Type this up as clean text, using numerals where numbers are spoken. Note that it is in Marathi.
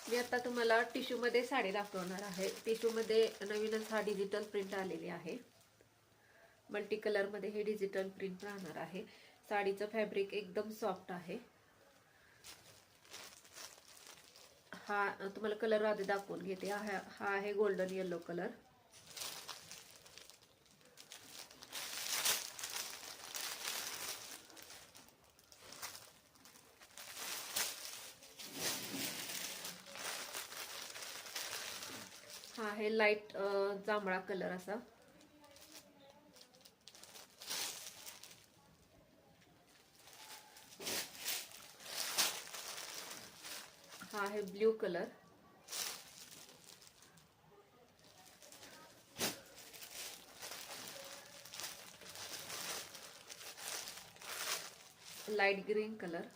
मी आता तुम्हाला टिश्यू मध्ये साडी दाखवणार आहे. टिश्यू मध्ये नवीनच हा डिजिटल प्रिंट आलेली आहे. मल्टी कलर मध्ये हे डिजिटल प्रिंट राहणार आहे. साडीचं फॅब्रिक एकदम सॉफ्ट आहे. हा तुम्हाला कलर आधी दाखवून घेते. हा आहे गोल्डन येलो कलर. हा आहे लाईट जांभळा कलर असा. हा आहे blue colour. Light green colour.